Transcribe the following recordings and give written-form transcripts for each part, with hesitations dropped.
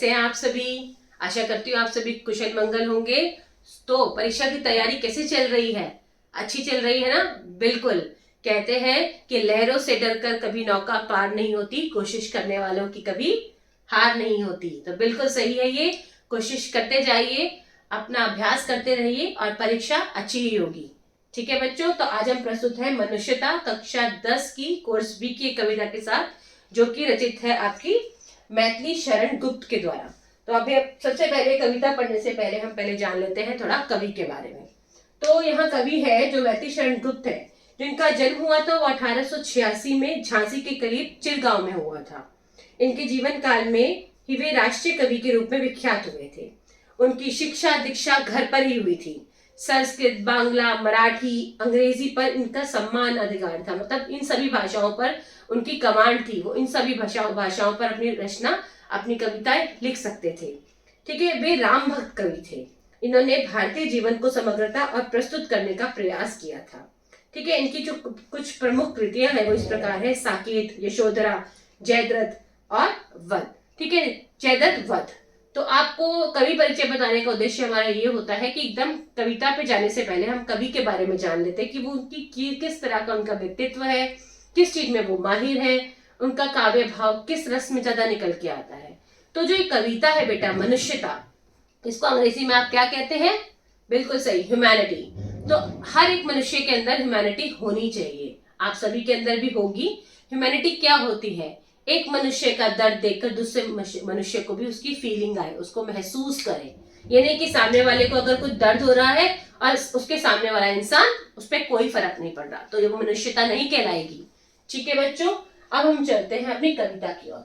कैसे हैं आप सभी। आशा करती हूँ आप सभी कुशल मंगल होंगे। तो परीक्षा की तैयारी कैसे चल रही है? अच्छी चल रही है ना? बिल्कुल। कहते हैं कि लहरों से डरकर कभी नौका पार नहीं होती, कोशिश करने वालों की कभी हार नहीं होती। तो बिल्कुल सही है ये। कोशिश करते जाइए, अपना अभ्यास करते रहिए और परीक्षा अच्छी ही होगी। ठीक है बच्चों, तो आज हम प्रस्तुत है मनुष्यता कक्षा 10 की कोर्स बी की कविता के साथ, जो कि रचित है आपकी मैथिली शरण गुप्त के द्वारा। तो अभी सबसे पहले कविता पढ़ने से पहले हम पहले जान लेते हैं थोड़ा कवि के बारे में। तो यहाँ कवि है जो मैथिली शरण गुप्त है, जिनका जन्म हुआ था वो 1886 में झांसी के करीब चिरगांव में हुआ था। इनके जीवन काल में ही वे राष्ट्रीय कवि के रूप में विख्यात हुए थे। उनकी शिक्षा दीक्षा घर पर ही हुई थी। संस्कृत, बांग्ला, मराठी, अंग्रेजी पर इनका सम्मान अधिकार था। मतलब इन सभी भाषाओं पर उनकी कमांड थी। वो इन सभी भाषाओं पर अपनी रचना, अपनी कविताएं लिख सकते थे। ठीक है, वे राम भक्त कवि थे। इन्होंने भारतीय जीवन को समग्रता और प्रस्तुत करने का प्रयास किया था। ठीक है, इनकी जो कुछ प्रमुख कृतियां हैं वो इस प्रकार है: साकेत, यशोधरा, जयद्रथ और वध। ठीक है, जयद्रथ वध। तो आपको कवि परिचय बताने का उद्देश्य हमारा ये होता है कि एकदम कविता पे जाने से पहले हम कवि के बारे में जान लेते हैं कि वो उनकी किस तरह का उनका व्यक्तित्व है, किस चीज में वो माहिर है, उनका काव्य भाव किस रस में ज्यादा निकल के आता है। तो जो ये कविता है बेटा मनुष्यता, इसको अंग्रेजी में आप क्या कहते हैं? बिल्कुल सही, ह्यूमैनिटी। तो हर एक मनुष्य के अंदर ह्यूमैनिटी होनी चाहिए, आप सभी के अंदर भी होगी। ह्यूमैनिटी क्या होती है? एक मनुष्य का दर्द देखकर दूसरे मनुष्य को भी उसकी फीलिंग आए, उसको महसूस करे। ये नहीं कि सामने वाले को अगर कुछ दर्द हो रहा है और उसके सामने वाला इंसान, उस पर कोई फर्क नहीं पड़ रहा, तो ये मनुष्यता नहीं कहलाएगी। ठीक है बच्चों, अब हम चलते हैं अपनी कविता की ओर।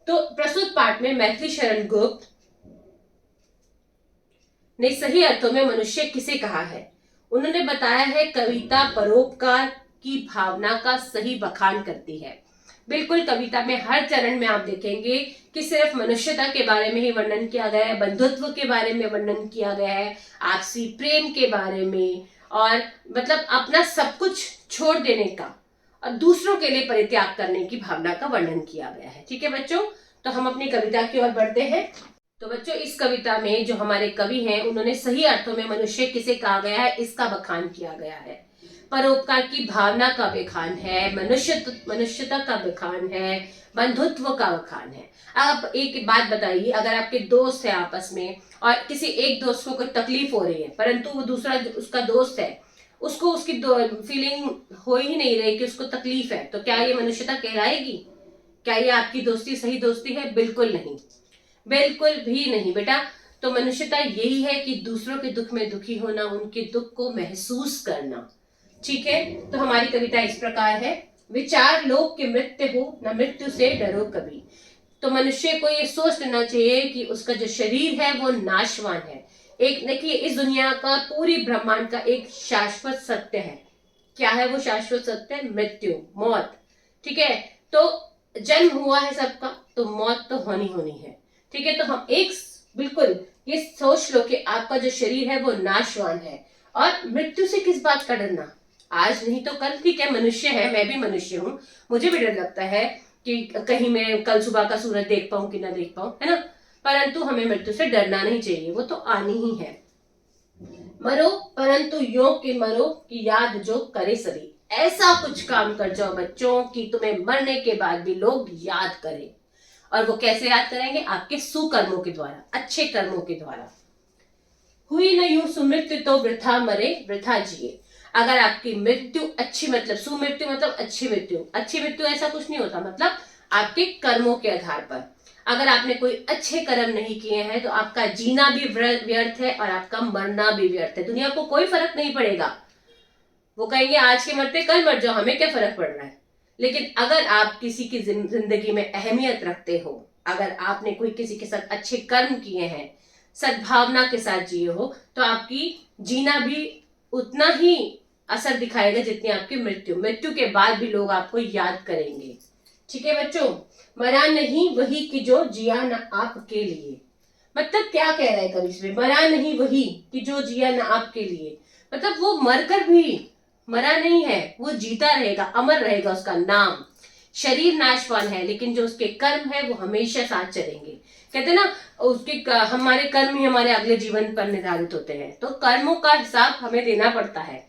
तो प्रस्तुत पाठ में मैथिली शरण गुप्त ने सही अर्थों में मनुष्य किसे कहा है? उन्होंने बताया है कविता परोपकार की भावना का सही बखान करती है। बिल्कुल, कविता में हर चरण में आप देखेंगे कि सिर्फ मनुष्यता के बारे में ही वर्णन किया गया है, बंधुत्व के बारे में वर्णन किया गया है, आपसी प्रेम के बारे में, और मतलब अपना सब कुछ छोड़ देने का और दूसरों के लिए परित्याग करने की भावना का वर्णन किया गया है। ठीक है बच्चों, तो हम अपनी कविता की ओर बढ़ते हैं। तो बच्चों, इस कविता में जो हमारे कवि हैं उन्होंने सही अर्थों में मनुष्य किसे कहा गया है इसका बखान किया गया है। परोपकार की भावना का बखान है, मनुष्यता का बखान है, बंधुत्व का बखान है। आप एक बात बताइए, अगर आपके दोस्त है आपस में और किसी एक दोस्त को कोई तकलीफ हो रही है, परंतु वो दूसरा उसका दोस्त है, उसको उसकी फीलिंग हो ही नहीं रही कि उसको तकलीफ है, तो क्या ये मनुष्यता कहलाएगी? क्या ये आपकी दोस्ती सही दोस्ती है? बिल्कुल नहीं, बिल्कुल भी नहीं बेटा। तो मनुष्यता यही है कि दूसरों के दुख में दुखी होना, उनके दुख को महसूस करना। ठीक है, तो हमारी कविता इस प्रकार है: विचार लोक की मृत्यु हो, न मृत्यु से डरो कभी। तो मनुष्य को ये सोच लेना चाहिए कि उसका जो शरीर है वो नाशवान है। एक देखिए, इस दुनिया का, पूरी ब्रह्मांड का एक शाश्वत सत्य है। क्या है वो शाश्वत सत्य? मृत्यु, मौत। ठीक है, तो जन्म हुआ है सबका, तो मौत तो होनी होनी है। ठीक है, तो हम एक बिल्कुल ये सोच लो कि आपका जो शरीर है वो नाशवान है, और मृत्यु से किस बात का डरना? आज नहीं तो कल। ठीक है, मनुष्य है, मैं भी मनुष्य हूँ, मुझे भी डर लगता है कि कहीं मैं कल सुबह का सूरज देख पाऊं कि ना देख पाऊं, है ना? परंतु हमें मृत्यु से डरना नहीं चाहिए, वो तो आनी ही है। मरो परंतु योग की मरो की याद जो करे सभी। ऐसा कुछ काम कर जाओ बच्चों कि तुम्हें मरने के बाद भी लोग याद करें। और वो कैसे याद करेंगे? आपके सुकर्मों के द्वारा, अच्छे कर्मों के द्वारा। हुई न यूं सुमृत्यु तो वृथा मरे वृथा जिए। अगर आपकी मृत्यु अच्छी, मतलब सुमृत्यु मतलब अच्छी मृत्यु, अच्छी मृत्यु ऐसा कुछ नहीं होता, मतलब आपके कर्मों के आधार पर। अगर आपने कोई अच्छे कर्म नहीं किए हैं तो आपका जीना भी व्यर्थ है और आपका मरना भी व्यर्थ है। दुनिया को कोई फर्क नहीं पड़ेगा, वो कहेंगे आज के मरते कल मर जाओ, हमें क्या फर्क पड़ रहा है। लेकिन अगर आप किसी की जिंदगी में अहमियत रखते हो, अगर आपने कोई किसी के साथ अच्छे कर्म किए हैं, सद्भावना के साथ जिए हो, तो आपकी जीना भी उतना ही असर दिखाएगा जितनी आपकी मृत्यु। मृत्यु के बाद भी लोग आपको याद करेंगे। ठीक है बच्चों, मरा नहीं वही कि जो जिया न आपके लिए। मतलब क्या कह रहा है कवि इसमें? मरा नहीं वही कि जो जिया न आपके लिए, मतलब वो मरकर भी मरा नहीं है, वो जीता रहेगा, अमर रहेगा उसका नाम। शरीर नाशवान है, लेकिन जो उसके कर्म है वो हमेशा साथ चलेंगे। कहते हैं ना, हमारे कर्म ही हमारे अगले जीवन पर निर्धारित होते हैं, तो कर्मों का हिसाब हमें देना पड़ता है।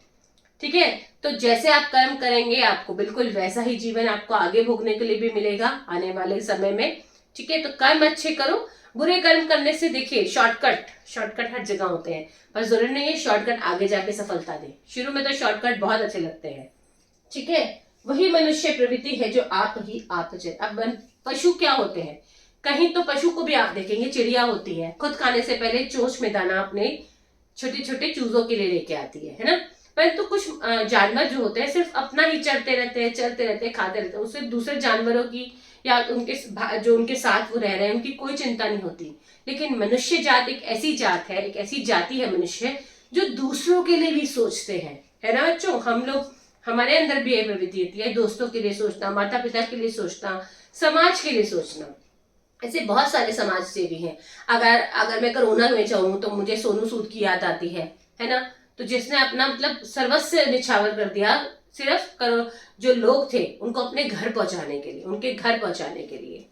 ठीक है, तो जैसे आप कर्म करेंगे आपको बिल्कुल वैसा ही जीवन आपको आगे भोगने के लिए भी मिलेगा आने वाले समय में। ठीक है, तो कर्म अच्छे करो। बुरे कर्म करने से देखिए शॉर्टकट हर जगह होते हैं, पर जरूरी नहीं है शॉर्टकट आगे जाके सफलता दे। शुरू में तो शॉर्टकट बहुत अच्छे लगते हैं। ठीक है, वही मनुष्य प्रवृत्ति है जो आप ही आप। अब पशु क्या होते हैं, कहीं तो पशु को भी आप देखेंगे, चिड़िया होती है, खुद खाने से पहले चोंच में दाना अपने छोटे छोटे चूजों के लिए लेके आती है ना। परंतु कुछ जानवर जो होते हैं सिर्फ अपना ही चरते रहते हैं, खाते रहते हैं, उससे दूसरे जानवरों की या जो उनके साथ वो रह रहे हैं उनकी कोई चिंता नहीं होती। लेकिन मनुष्य जात एक ऐसी जात है, एक ऐसी जाति है मनुष्य, जो दूसरों के लिए भी सोचते हैं, है ना बच्चों। हम लोग, हमारे अंदर भी ये प्रवृत्ति होती है, दोस्तों के लिए सोचना, माता पिता के लिए सोचना, समाज के लिए सोचना। ऐसे बहुत सारे समाज सेवी हैं। अगर मैं कोरोना में जाऊं तो मुझे सोनू सूद की याद आती है ना। तो जिसने अपना मतलब सर्वस्व निछावर कर दिया सिर्फ करो जो लोग थे उनको अपने घर पहुंचाने के लिए, उनके घर पहुंचाने के लिए।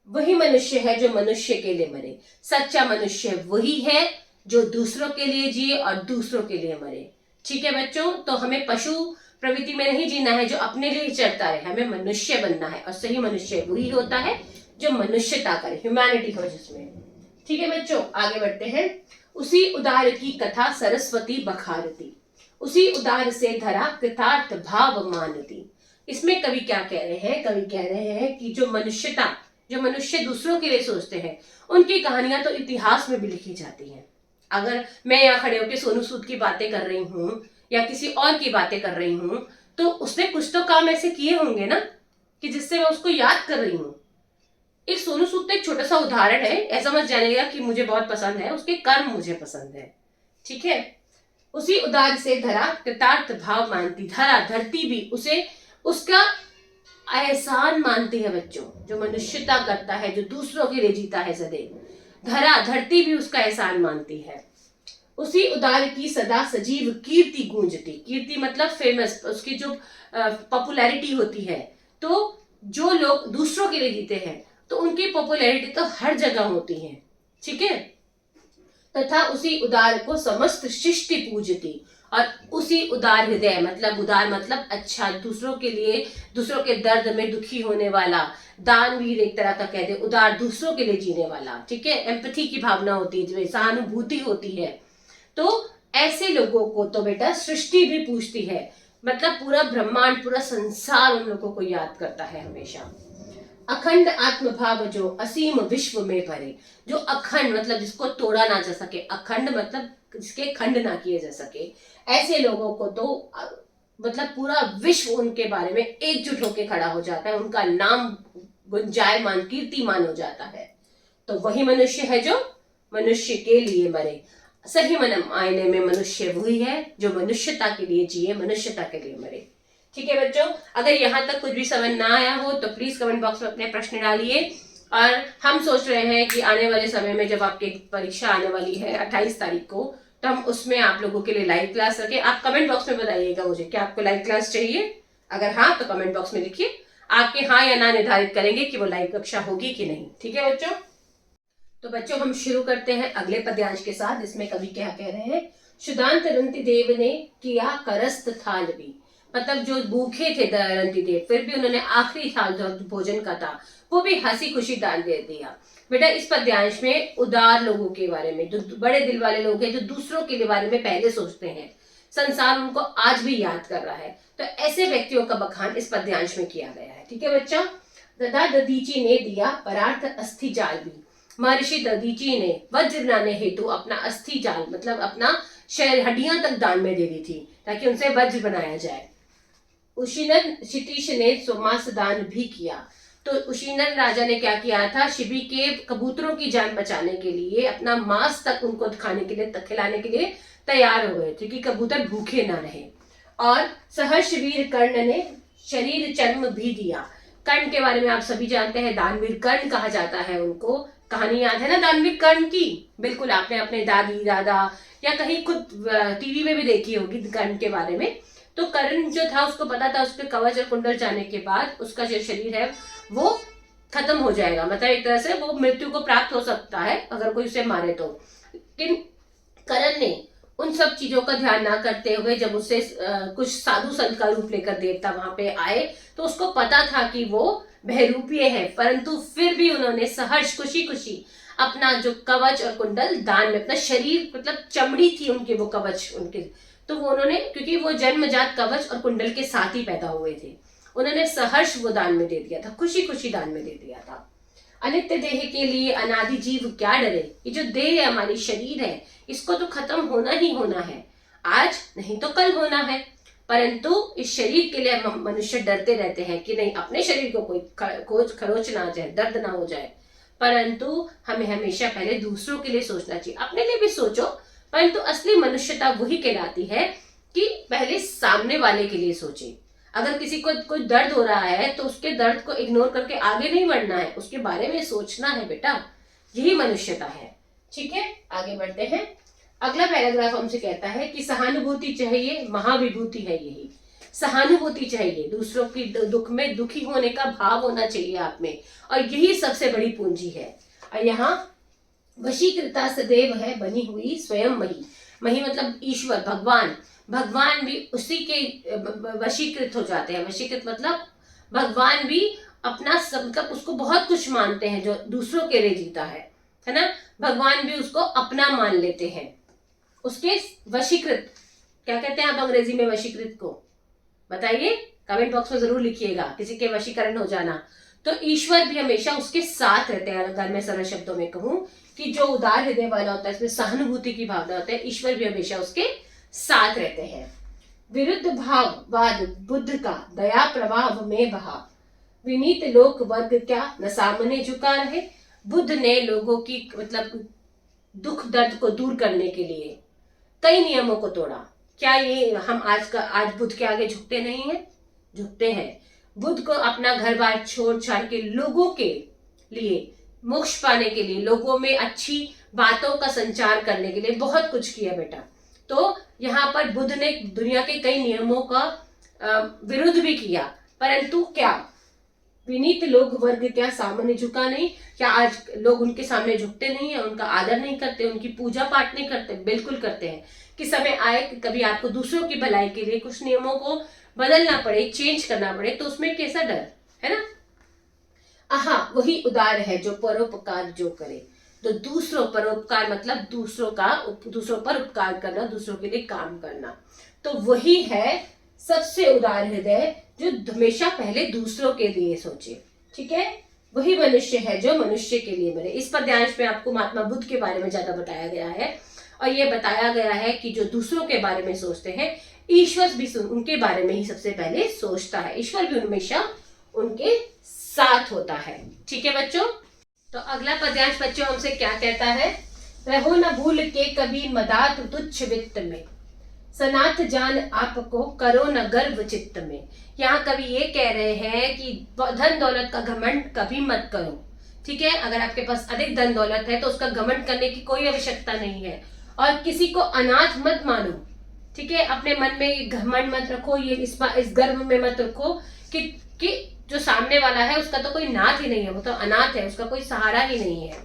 वही मनुष्य है जो मनुष्य के लिए मरे। सच्चा मनुष्य वही है जो दूसरों के लिए जिए और दूसरों के लिए मरे। ठीक है बच्चों, तो हमें पशु प्रवृत्ति में नहीं जीना है जो अपने लिए चलता है, हमें मनुष्य बनना है। और सही मनुष्य वही होता है जो मनुष्यता करे, ह्यूमैनिटी हो जिसमें। ठीक है बच्चों, आगे बढ़ते हैं। उसी उदार की कथा सरस्वती बखारती, उसी उदार से धरा कृतार्थ भाव मानती। इसमें कवि क्या कह रहे हैं, कवि कह रहे हैं कि जो मनुष्य दूसरों के लिए सोचते हैं उनकी कहानियां तो इतिहास में भी लिखी जाती हैं। अगर मैं यहाँ खड़े होकर सोनू सूद की बातें कर रही हूँ या किसी और की बातें कर रही हूँ, तो उसने कुछ तो काम ऐसे किए होंगे ना कि जिससे मैं उसको याद कर रही हूँ। एक सोनू सूद तो एक छोटा सा उदाहरण है, ऐसा मत जानिएगा कि मुझे बहुत पसंद है, उसके कर्म मुझे पसंद है। ठीक है, उसी उदार से धरा कृतार्थ भाव मानती, धरा धरती भी उसे उसका एहसान मानती है बच्चों। जो मनुष्यता करता है, जो दूसरों के लिए जीता है सदैव, धरा धरती भी उसका एहसान मानती है। उसी उदार की सदा सजीव कीर्ति गूंजती, कीर्ति मतलब फेमस, उसकी जो पॉपुलैरिटी होती है। तो जो लोग दूसरों के लिए जीते हैं तो उनकी पॉपुलैरिटी तो हर जगह होती है। ठीक है, तथा उसी उदार को समस्त सृष्टि पूजती, और उसी उदार हृदय मतलब उदार मतलब अच्छा, दूसरों के लिए, दूसरों के दर्द में दुखी होने वाला, दानवीर एक तरह का कह दे, उदार दूसरों के लिए जीने वाला। ठीक है, एम्पैथी की भावना होती है, सहानुभूति होती है। तो ऐसे लोगों को तो बेटा सृष्टि भी पूछती है, मतलब पूरा ब्रह्मांड, पूरा संसार उन लोगों को याद करता है हमेशा। अखंड आत्मभाव जो असीम विश्व में भरे, जो अखंड मतलब जिसको तोड़ा ना जा सके, अखंड मतलब जिसके खंड ना किए जा सके, ऐसे लोगों को तो मतलब पूरा विश्व उनके बारे में एकजुट होकर खड़ा हो जाता है, उनका नाम गुंजायमान कीर्तिमान हो जाता है। तो वही मनुष्य है जो मनुष्य के लिए मरे। सही मायने में मनुष्य वही है जो मनुष्यता के लिए जिए, मनुष्यता के लिए मरे। ठीक है बच्चों, अगर यहाँ तक कुछ भी समझ ना आया हो तो प्लीज कमेंट बॉक्स में अपने प्रश्न डालिए। और हम सोच रहे हैं कि आने वाले समय में जब आपकी परीक्षा आने वाली है 28 तारीख को, तो हम उसमें आप लोगों के लिए लाइव क्लास रखें। आप कमेंट बॉक्स में बताइएगा मुझे कि आपको लाइव क्लास चाहिए। अगर हाँ तो कमेंट बॉक्स में लिखिए, आपके हाँ या ना निर्धारित करेंगे कि वो लाइव कक्षा होगी कि नहीं। ठीक है बच्चों, तो बच्चों हम शुरू करते हैं अगले पद्यांश के साथ। इसमें कवि क्या कह रहे हैं। शुदांत रंति देव ने किया करस्त थाल भी, मतलब जो भूखे थे रंति देव, फिर भी उन्होंने आखिरी थाल जो भोजन का था वो भी हंसी खुशी दान दे दिया। बेटा इस पद्यांश में उदार लोगों के बारे में, जो बड़े दिल वाले लोग हैं, जो दूसरों के बारे में पहले सोचते हैं, संसार उनको आज भी याद कर रहा है, तो ऐसे व्यक्तियों का बखान इस पद्यांश में किया गया है। ठीक है बच्चा। ददा दधीची ने दिया परार्थ अस्थि जाल भी, महर्षि दधीची ने वज्र बनाने हेतु अपना अस्थि जाल मतलब अपना शरीर हड्डियां तक दान में दे दी थी ताकि उनसे वज्र बनाया जाए। उशीनन क्षितिश ने सोमास दान भी किया, तो उशीनन राजा ने क्या किया था, शिबी के कबूतरों की जान बचाने के लिए अपना मांस तक उनको खाने के लिए खिलाने के लिए तैयार हो गए थे कि कबूतर भूखे ना रहे। और सहर्षवीर कर्ण ने शरीर चर्म भी दिया। कर्ण के बारे में आप सभी जानते हैं, दानवीर कर्ण कहा जाता है उनको। कहानी याद है ना दानवीर कर्ण की, बिल्कुल आपने अपने दादी दादा या कहीं खुद टीवी में भी देखी होगी कर्ण के बारे में। तो कर्ण जो था उसको पता था उसके कवच और कुंडल जाने के बाद उसका जो शरीर है वो खत्म हो जाएगा, मतलब एक तरह से वो मृत्यु को प्राप्त हो सकता है अगर कोई उसे मारे तो। लेकिन करण ने उन सब चीजों का ध्यान ना करते हुए जब उससे कुछ साधु संत का रूप लेकर देवता वहां पे आए तो उसको पता था कि वो बहरूपीय है, परंतु फिर भी उन्होंने सहर्ष खुशी खुशी अपना जो कवच और कुंडल दान में, अपना शरीर मतलब चमड़ी थी उनके, वो कवच उनके, तो वो उन्होंने, क्योंकि वो जन्मजात कवच और कुंडल के साथ ही पैदा हुए थे, उन्होंने सहर्ष वो दान में दे दिया था, खुशी खुशी दान में दे दिया था। अनित्य देह के लिए अनादि जीव क्या डरे, ये जो देह है हमारी शरीर है इसको तो खत्म होना ही होना है, आज नहीं तो कल होना है, परंतु इस शरीर के लिए मनुष्य डरते रहते हैं कि नहीं अपने शरीर को कोई खरोच ना आ जाए, दर्द ना हो जाए, परंतु हमें हमेशा पहले दूसरों के लिए सोचना चाहिए, अपने लिए भी सोचो, परंतु असली मनुष्यता वही कहलाती है कि पहले सामने वाले के लिए सोचे। अगर किसी को कोई दर्द हो रहा है तो उसके दर्द को इग्नोर करके आगे नहीं बढ़ना है, उसके बारे में सोचना है बेटा, यही मनुष्यता है। ठीक है, आगे बढ़ते हैं। अगला पैराग्राफ हमसे कहता है कि सहानुभूति चाहिए, महाविभूति है यही। सहानुभूति चाहिए, दूसरों की दुख में दुखी होने का भाव होना चाहिए आप में, और यही सबसे बड़ी पूंजी है। और यहाँ वशीकृता सदैव है बनी हुई स्वयं मही, मही मतलब ईश्वर, भगवान, भगवान भी उसी के वशीकृत हो जाते हैं। वशीकृत मतलब भगवान भी अपना सब, मतलब उसको बहुत कुछ मानते हैं जो दूसरों के लिए जीता है ना, भगवान भी उसको अपना मान लेते हैं, उसके वशीकृत। क्या कहते हैं आप अंग्रेजी में वशीकृत को, बताइए, कमेंट बॉक्स में जरूर लिखिएगा, किसी के वशीकरण हो जाना। तो ईश्वर भी हमेशा उसके साथ रहते हैं। अगर मैं सरल शब्दों में कहूं कि जो उदार हृदय वाला होता है, इसमें सहानुभूति की भावना होता है, ईश्वर भी हमेशा उसके साथ रहते हैं। विरुद्ध भाव वाद बुद्ध का दया प्रवाह में बहा, विनीत लोक वर्ग क्या न सामने झुका रहे। बुद्ध ने लोगों की मतलब दुख दर्द को दूर करने के लिए कई नियमों को तोड़ा। क्या ये हम आज बुद्ध के आगे झुकते नहीं हैं? झुकते हैं। बुद्ध को अपना घर बार छोड़ छाड़ के लोगों के लिए, मोक्ष पाने के लिए, लोगों में अच्छी बातों का संचार करने के लिए बहुत कुछ किया बेटा। तो यहाँ पर बुद्ध ने दुनिया के कई नियमों का विरुद्ध भी किया, परंतु क्या विनीत लोग वर्ग क्या सामने झुका नहीं? क्या आज लोग उनके सामने झुकते नहीं है, उनका आदर नहीं करते, उनकी पूजा पाठ नहीं करते? बिल्कुल करते हैं। कि समय आए कि कभी आपको दूसरों की भलाई के लिए कुछ नियमों को बदलना पड़े, चेंज करना पड़े, तो उसमें कैसा डर है ना। आहा, वही उदार है जो परोपकार जो करे। तो दूसरों, परोपकार मतलब दूसरों पर उपकार करना, दूसरों के लिए काम करना, तो वही है सबसे उदार हृदय जो हमेशा पहले दूसरों के लिए सोचे। ठीक है, वही मनुष्य है जो मनुष्य के लिए मरे। इस पद्यांश में आपको महात्मा बुद्ध के बारे में ज्यादा बताया गया है, और ये बताया गया है कि जो दूसरों के बारे में सोचते हैं, ईश्वर भी उनके बारे में ही सबसे पहले सोचता है। ईश्वर भी हमेशा उनके साथ होता है। ठीक है बच्चों, तो अगला पद्यांश बच्चों हमसे क्या कहता है? रहो न भूल के कभी मदात तुच्छ वित्त में, सनाथ जान आपको करो न गर्व चित्त में। यहाँ कवि ये कह रहे हैं कि धन दौलत का घमंड कभी मत करो। ठीक है, अगर आपके पास अधिक धन दौलत है तो उसका घमंड करने की कोई आवश्यकता नहीं है, और किसी को अनाथ मत मानो। ठीक है, अपने मन में घमंड मत रखो, ये इस गर्व में मत रखो कि जो सामने वाला है उसका तो कोई नाथ ही नहीं है, वो तो अनाथ है, उसका कोई सहारा ही नहीं है।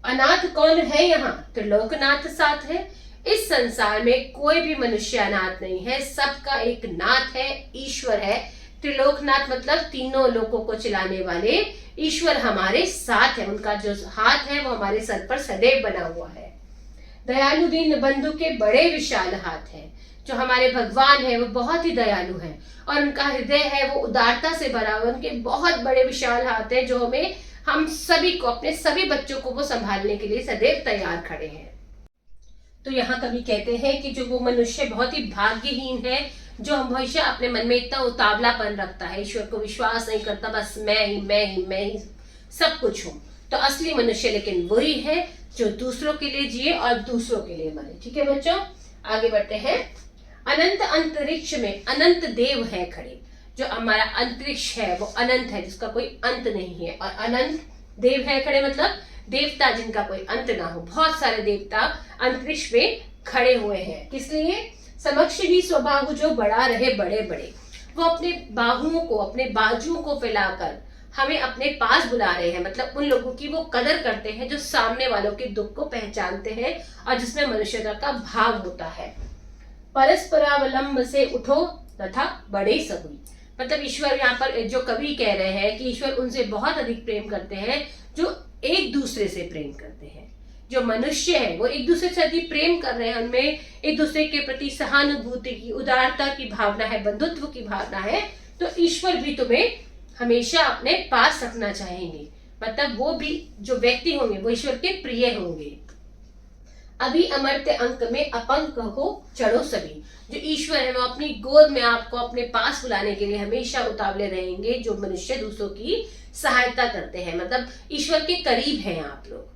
अनाथ कौन है? यहाँ त्रिलोकनाथ साथ है। इस संसार में कोई भी मनुष्य अनाथ नहीं है, सबका एक नाथ है, ईश्वर है। त्रिलोकनाथ मतलब तीनों लोकों को चलाने वाले ईश्वर हमारे साथ है, उनका जो हाथ है वो हमारे सर पर सदैव बना हुआ है। दयालु दीन बंधु के बड़े विशाल हाथ है। जो हमारे भगवान है वो बहुत ही दयालु है, और उनका हृदय है वो उदारता से भरा हुआ, उनके बहुत बड़े विशाल हाथ है जो हमें, हम सभी को, अपने सभी बच्चों को वो संभालने के लिए सदैव तैयार खड़े हैं। तो यहाँ कवि कहते हैं कि जो वो मनुष्य बहुत ही भाग्यहीन है, जो हमेशा अपने मन में इतना उतावलापन रखता है, ईश्वर को विश्वास नहीं करता, बस मैं ही सब कुछ हूँ। तो असली मनुष्य लेकिन वही है जो दूसरों के लिए जिए और दूसरों के लिए मरे। ठीक है बच्चों, आगे बढ़ते हैं। अनंत अंतरिक्ष में अनंत देव है खड़े। जो हमारा अंतरिक्ष है वो अनंत है, जिसका कोई अंत नहीं है, और अनंत देव है खड़े मतलब देवता जिनका कोई अंत ना हो। बहुत सारे देवता अंतरिक्ष में खड़े हुए हैं, किस लिए? समक्ष भी स्वबाहु जो बड़ा रहे बड़े बड़े। वो अपने बाहुओं को, अपने बाजुओं को फैलाकर हमें अपने पास बुला रहे हैं, मतलब उन लोगों की वो कदर करते हैं जो सामने वालों के दुख को पहचानते हैं और जिसमें मनुष्यता का भाव होता है। परस्परावलंब से उठो तथा बड़े सहुई, मतलब ईश्वर यहाँ पर जो कवि कह रहे हैं कि ईश्वर उनसे बहुत अधिक प्रेम करते हैं जो एक दूसरे से प्रेम करते हैं। जो मनुष्य है वो एक दूसरे से अधिक प्रेम कर रहे हैं, उनमें एक दूसरे के प्रति सहानुभूति की, उदारता की भावना है, बंधुत्व की भावना है, तो ईश्वर भी तुम्हें हमेशा अपने पास रखना चाहेंगे। मतलब वो भी जो व्यक्ति होंगे वो ईश्वर के प्रिय होंगे। अभी अमर्त्य अंक में अपंक हो चढ़ो सभी, जो ईश्वर है वो अपनी गोद में आपको अपने पास बुलाने के लिए हमेशा उतावले रहेंगे। जो मनुष्य दूसरों की सहायता करते हैं, मतलब ईश्वर के करीब हैं आप लोग।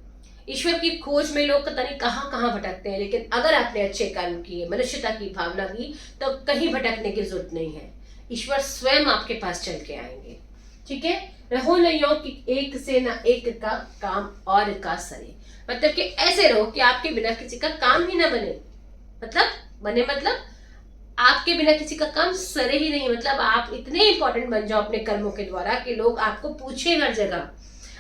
ईश्वर की खोज में लोग पता नहीं कहाँ कहाँ भटकते हैं, लेकिन अगर आपने अच्छे कर्म किए, मनुष्यता की भावना की, तो कहीं भटकने की जरूरत नहीं है। ईश्वर स्वयं आपके पास चल के आएंगे। ठीक है, रहो न यो कि एक से न एक का काम और का सरे, मतलब कि ऐसे रहो कि आपके बिना किसी का काम ही ना बने। मतलब आपके बिना किसी का काम सरे ही नहीं, मतलब आप इतने इंपॉर्टेंट बन जाओ अपने कर्मों के द्वारा कि लोग आपको पूछे हर जगह,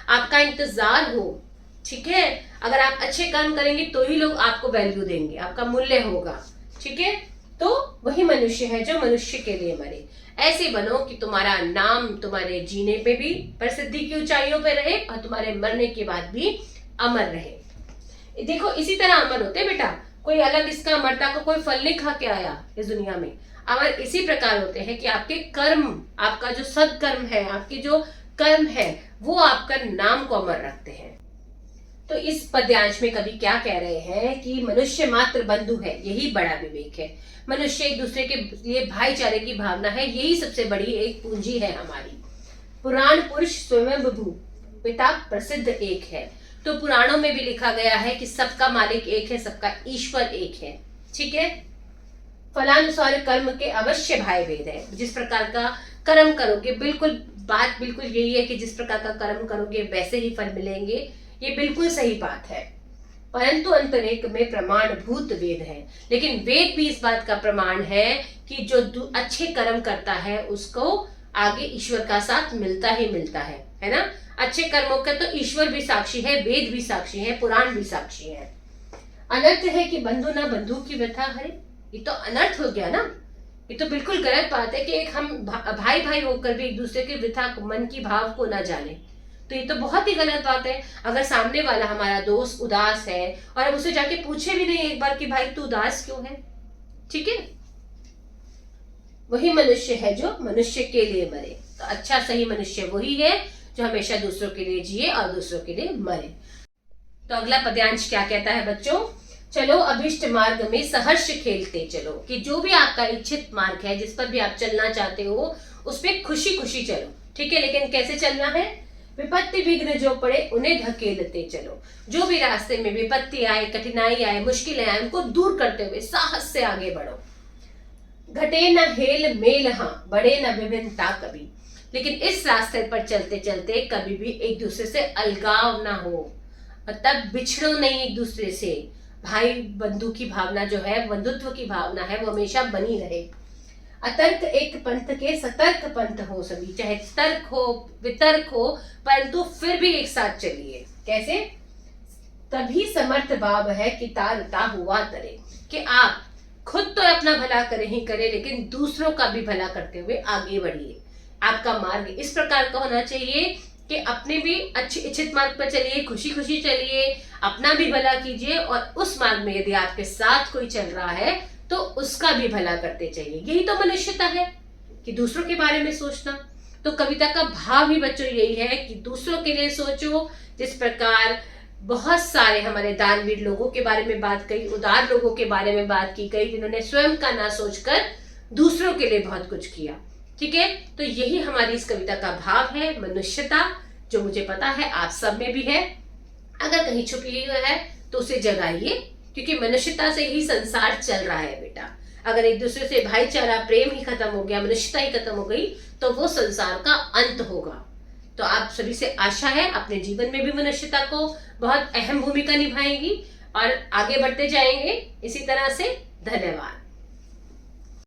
आपका इंतजार हो। ठीक है, अगर आप अच्छे कर्म करेंगे तो ही लोग आपको वैल्यू देंगे, आपका मूल्य होगा। ठीक है, तो वही मनुष्य है जो मनुष्य के लिए मरे। ऐसे बनो कि तुम्हारा नाम तुम्हारे जीने पे भी प्रसिद्धि की ऊंचाइयों पे रहे और तुम्हारे मरने के बाद भी अमर रहे। देखो इसी तरह अमर होते बेटा, कोई अलग इसका अमरता को कोई फल नहीं खा के आया इस दुनिया में। अमर इसी प्रकार होते हैं कि आपके कर्म, आपका जो सत्कर्म है, आपके जो कर्म है, वो आपका नाम को अमर रखते हैं। तो इस पद्यांश में कवि क्या कह रहे हैं कि मनुष्य मात्र बंधु है, यही बड़ा विवेक है। मनुष्य एक दूसरे के लिए भाईचारे की भावना है, यही सबसे बड़ी एक पूंजी है हमारी। पुराण पुरुष स्वयं भू पिता प्रसिद्ध एक है, तो पुराणों में भी लिखा गया है कि सबका मालिक एक है, सबका ईश्वर एक है। ठीक है, फलानुसार कर्म के अवश्य भाई भेद है। जिस प्रकार का कर्म करोगे, बात बिल्कुल यही है कि जिस प्रकार का कर्म करोगे वैसे ही फल मिलेंगे, ये बिल्कुल सही बात है। परंतु अंतरेक में प्रमाण भूत वेद है, लेकिन वेद भी इस बात का प्रमाण है कि जो अच्छे कर्म करता है उसको आगे ईश्वर का साथ मिलता ही मिलता है ना। अच्छे कर्मों का तो ईश्वर भी साक्षी है, वेद भी साक्षी है, पुराण भी साक्षी है। अनर्थ है कि बंधु ना बंधु की व्यथा हरे, ये तो अनर्थ हो गया ना। ये तो बिल्कुल गलत बात है कि एक हम भाई भाई होकर भी एक दूसरे के व्यथा मन की भाव को ना जाने, तो ये तो बहुत ही गलत बात है। अगर सामने वाला हमारा दोस्त उदास है और हम उसे जाके पूछे भी नहीं एक बार कि भाई तू उदास क्यों है, ठीक है, वही मनुष्य है जो मनुष्य के लिए मरे। तो अच्छा सही मनुष्य वही है जो हमेशा दूसरों के लिए जिए और दूसरों के लिए मरे। तो अगला पद्यांश क्या कहता है बच्चों, चलो अभिष्ट मार्ग में सहर्ष खेलते चलो, कि जो भी आपका इच्छित मार्ग है, जिस पर भी आप चलना चाहते हो, उस पर खुशी खुशी चलो। ठीक है, लेकिन कैसे चलना है, विपत्ति विघ्न जो पड़े उन्हें धकेलते चलो। जो भी रास्ते में विपत्ति आए, कठिनाई आए, मुश्किलें आए, उनको दूर करते हुए साहस से आगे बढ़ो। घटे न हेल मेल हाँ, बढ़े न विभिन्नता कभी, लेकिन इस रास्ते पर चलते चलते कभी भी एक दूसरे से अलगाव ना हो, मतलब बिछड़ो नहीं एक दूसरे से। भाई बंधु की भावना जो है, बंधुत्व की भावना है, वो हमेशा बनी रहे। अतर्क एक पंथ के सतर्क पंथ हो सभी, चाहे तर्क हो वितर्क हो, परंतु फिर भी एक साथ चलिए। कैसे, तभी समर्थ भाव है कि तारता हुआ तरे, कि आप खुद तो अपना भला करे ही करे, लेकिन दूसरों का भी भला करते हुए आगे बढ़िए। आपका मार्ग इस प्रकार का होना चाहिए कि अपने भी अच्छे इच्छित मार्ग पर चलिए, खुशी खुशी चलिए, अपना भी भला कीजिए, और उस मार्ग में यदि आपके साथ कोई चल रहा है तो उसका भी भला करते चाहिए। यही तो मनुष्यता है कि दूसरों के बारे में सोचना। तो कविता का भाव ही बच्चों यही है कि दूसरों के लिए सोचो। जिस प्रकार बहुत सारे हमारे दानवीर लोगों के बारे में बात कही, उदार लोगों के बारे में बात की गई, जिन्होंने स्वयं का ना सोचकर दूसरों के लिए बहुत कुछ किया। ठीक है, तो यही हमारी इस कविता का भाव है, मनुष्यता, जो मुझे पता है आप सब में भी है। अगर कहीं छुपी हुई है तो उसे जगाइए, क्योंकि मनुष्यता से ही संसार चल रहा है बेटा। अगर एक दूसरे से भाईचारा, प्रेम ही खत्म हो गया, मनुष्यता ही खत्म हो गई, तो वो संसार का अंत होगा। तो आप सभी से आशा है अपने जीवन में भी मनुष्यता को बहुत अहम भूमिका निभाएंगी और आगे बढ़ते जाएंगे इसी तरह से। धन्यवाद।